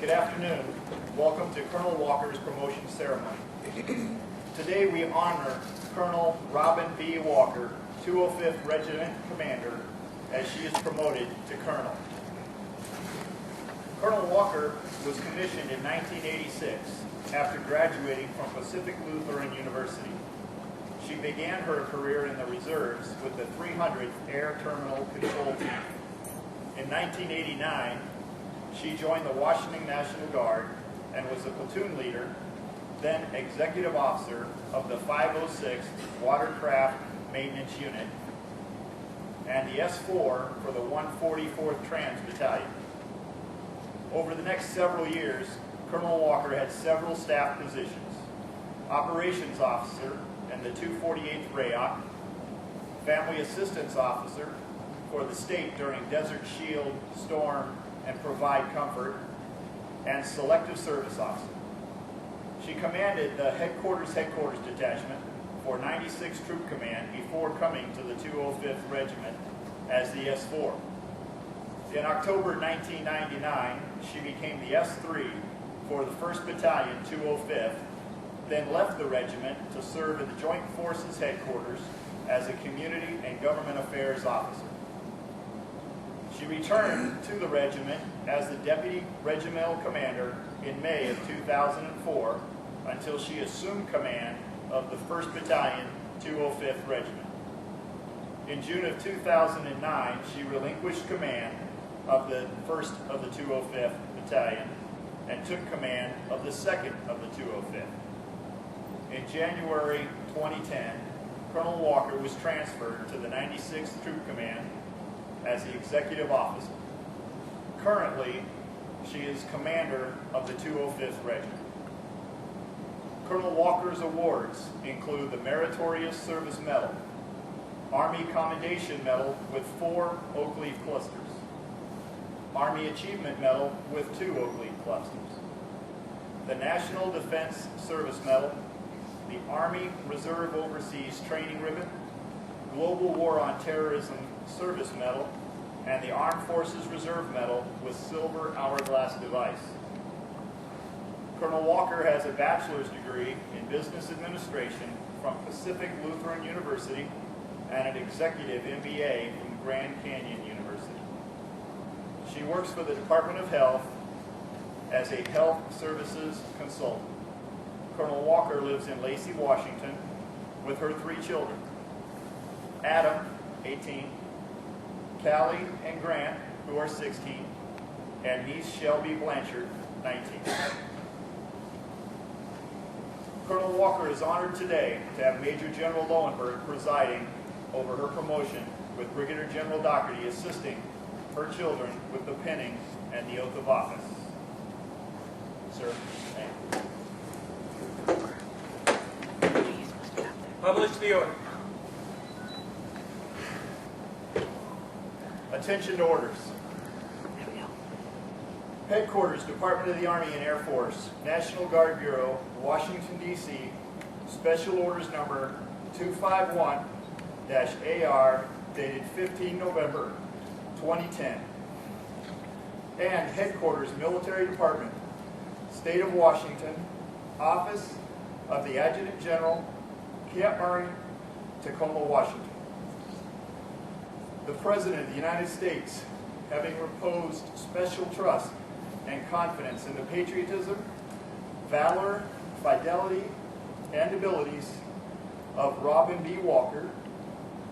Good afternoon. Welcome to Colonel Walker's promotion ceremony. Today we honor Colonel Robin B. Walker, 205th Regiment Commander, as she is promoted to Colonel. Colonel Walker was commissioned in 1986 after graduating from Pacific Lutheran University. She began her career in the reserves with the 300th Air Terminal Control Team. In 1989, she joined the Washington National Guard and was a platoon leader, then executive officer of the 506th Watercraft Maintenance Unit and the S4 for the 144th Trans Battalion. Over the next several years, Colonel Walker had several staff positions: operations officer in the 248th RAOC, family assistance officer for the state during Desert Shield, Storm, and Provide Comfort, and selective service officer. She commanded the headquarters detachment for 96th Troop Command before coming to the 205th Regiment as the S4. In October 1999, she became the S3 for the 1st Battalion, 205th, then left the regiment to serve at the Joint Forces Headquarters as a Community and Government Affairs officer. She returned to the regiment as the Deputy Regimental Commander in May of 2004 until she assumed command of the 1st Battalion, 205th Regiment. In June of 2009, she relinquished command of the 1st of the 205th Battalion and took command of the 2nd of the 205th. In January 2010, Colonel Walker was transferred to the 96th Troop Command as the executive officer. Currently, she is commander of the 205th Regiment. Colonel Walker's awards include the Meritorious Service Medal, Army Commendation Medal with 4 oak leaf clusters, Army Achievement Medal with 2 oak leaf clusters, the National Defense Service Medal, the Army Reserve Overseas Training Ribbon, Global War on Terrorism Service Medal, and the Armed Forces Reserve Medal with silver hourglass device. Colonel Walker has a bachelor's degree in business administration from Pacific Lutheran University and an executive MBA from Grand Canyon University. She works for the Department of Health as a health services consultant. Colonel Walker lives in Lacey, Washington with her 3 children: Adam, 18, Callie and Grant, who are 16, and niece Shelby Blanchard, 19. Colonel Walker is honored today to have Major General Lowenberg presiding over her promotion, with Brigadier General Doherty assisting her children with the pinning and the oath of office. Sir, thank you. Publish the order. Attention to orders. Headquarters, Department of the Army and Air Force, National Guard Bureau, Washington, D.C., Special Orders Number 251-AR, dated 15 November 2010. And Headquarters, Military Department, State of Washington, Office of the Adjutant General, Camp Murray, Tacoma, Washington. The President of the United States, having reposed special trust and confidence in the patriotism, valor, fidelity, and abilities of Robin B. Walker,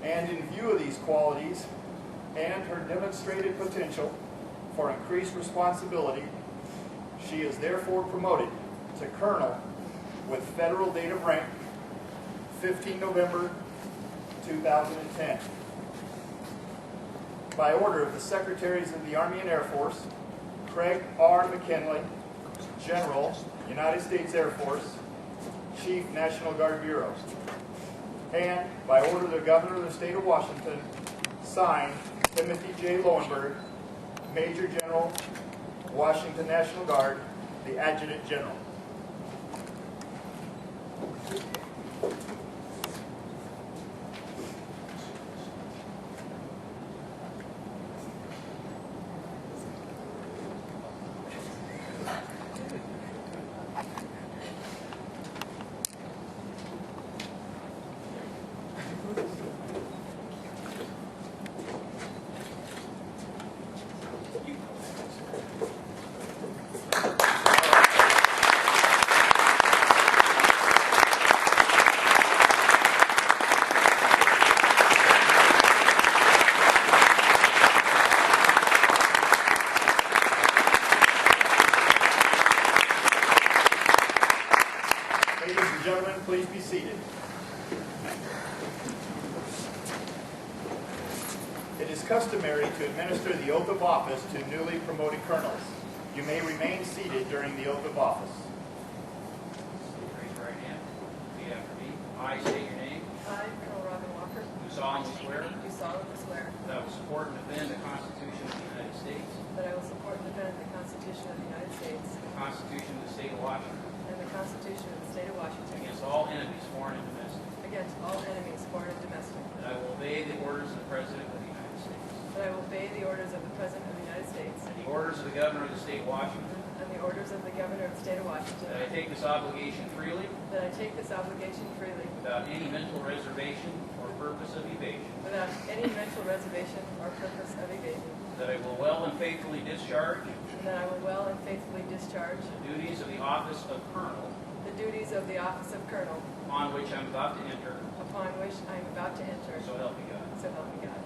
and in view of these qualities and her demonstrated potential for increased responsibility, she is therefore promoted to Colonel with federal date of rank 15 November 2010. By order of the Secretaries of the Army and Air Force, Craig R. McKinley, General, United States Air Force, Chief, National Guard Bureau. And by order of the Governor of the State of Washington, signed Timothy J. Lowenberg, Major General, Washington National Guard, the Adjutant General. please be seated. It is customary to administer the oath of office to newly promoted colonels. You may remain seated during the oath of office. Raise your right hand. Repeat after me. I state your name. I, Colonel Robin Walker, Do solemnly swear do solemnly swear that I will support and defend the Constitution of the United States, that I will support and defend the Constitution of the United States the Constitution of the State of Washington, and the Constitution of the State of Washington against all enemies, foreign and domestic, against all enemies, foreign and domestic, that I will obey the orders of the President of the United States, that I will obey the orders of the President of the United States and the orders of the Governor of the State of Washington, and the orders of the Governor of the State of Washington, that I take this obligation freely that I take this obligation freely without any mental reservation or purpose of evasion, without any mental reservation or purpose of evasion, that I will well and faithfully discharge and that I will well and faithfully discharge the duties of the office of Colonel the duties of the office of Colonel upon which I am about to enter, upon which I am about to enter. so help me God. So help me God.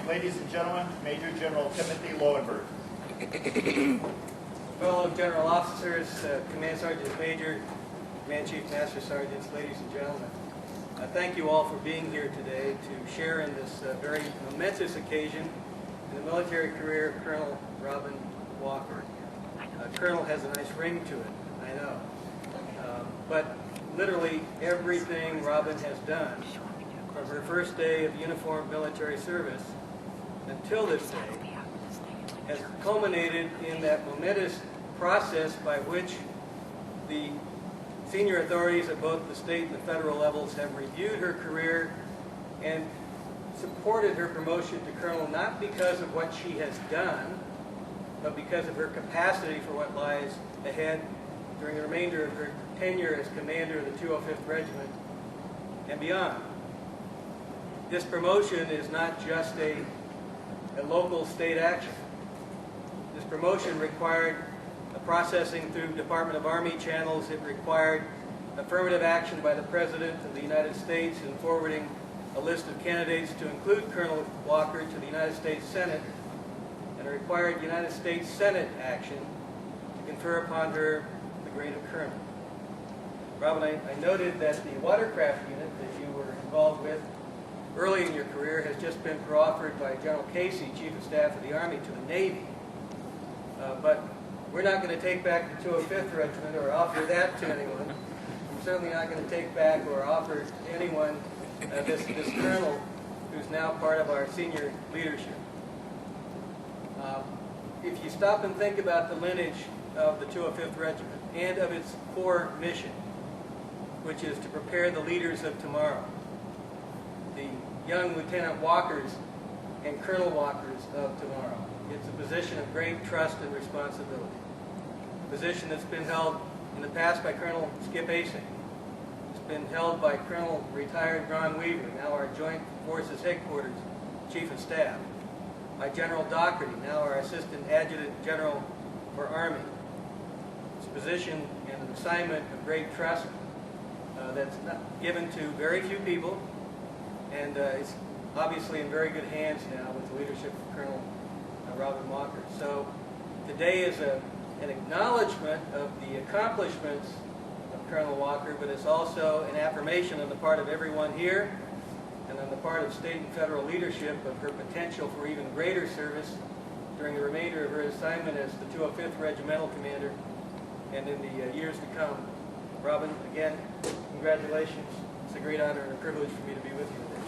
Ladies and gentlemen, Major General Timothy Lowenberg. Fellow General Officers, Command Sergeant Major, Command Chief Master Sergeants, ladies and gentlemen. Thank you all for being here today to share in this very momentous occasion in the military career of Colonel Robin Walker. Colonel has a nice ring to it, I know. But literally everything Robin has done from her first day of uniformed military service until this day has culminated in that momentous process by which the senior authorities at both the state and the federal levels have reviewed her career and supported her promotion to colonel, not because of what she has done, but because of her capacity for what lies ahead during the remainder of her tenure as commander of the 205th Regiment and beyond. This promotion is not just a local state action. This promotion required a processing through Department of Army channels. It required affirmative action by the President of the United States in forwarding a list of candidates to include Colonel Walker to the United States Senate, and it required United States Senate action to confer upon her the grade of colonel. Robin, I noted that the watercraft unit that you were involved with early in your career has just been proffered by General Casey, Chief of Staff of the Army, to the Navy. But we're not going to take back the 205th Regiment or offer that to anyone. We're certainly not going to take back or offer to anyone this colonel who's now part of our senior leadership. If you stop and think about the lineage of the 205th Regiment and of its core mission, which is to prepare the leaders of tomorrow, the young Lieutenant Walkers and Colonel Walkers of tomorrow. It's a position of great trust and responsibility. A position that's been held in the past by Colonel Skip Asing. It's been held by Colonel retired Ron Weaver, now our Joint Forces Headquarters Chief of Staff. By General Doherty, now our Assistant Adjutant General for Army. It's a position and an assignment of great trust that's not given to very few people, and it's obviously in very good hands now with the leadership of Colonel Robin Walker. So today is an acknowledgement of the accomplishments of Colonel Walker, but it's also an affirmation on the part of everyone here and on the part of state and federal leadership of her potential for even greater service during the remainder of her assignment as the 205th Regimental Commander and in the years to come. Robin, again, congratulations. It's a great honor and a privilege for me to be with you today.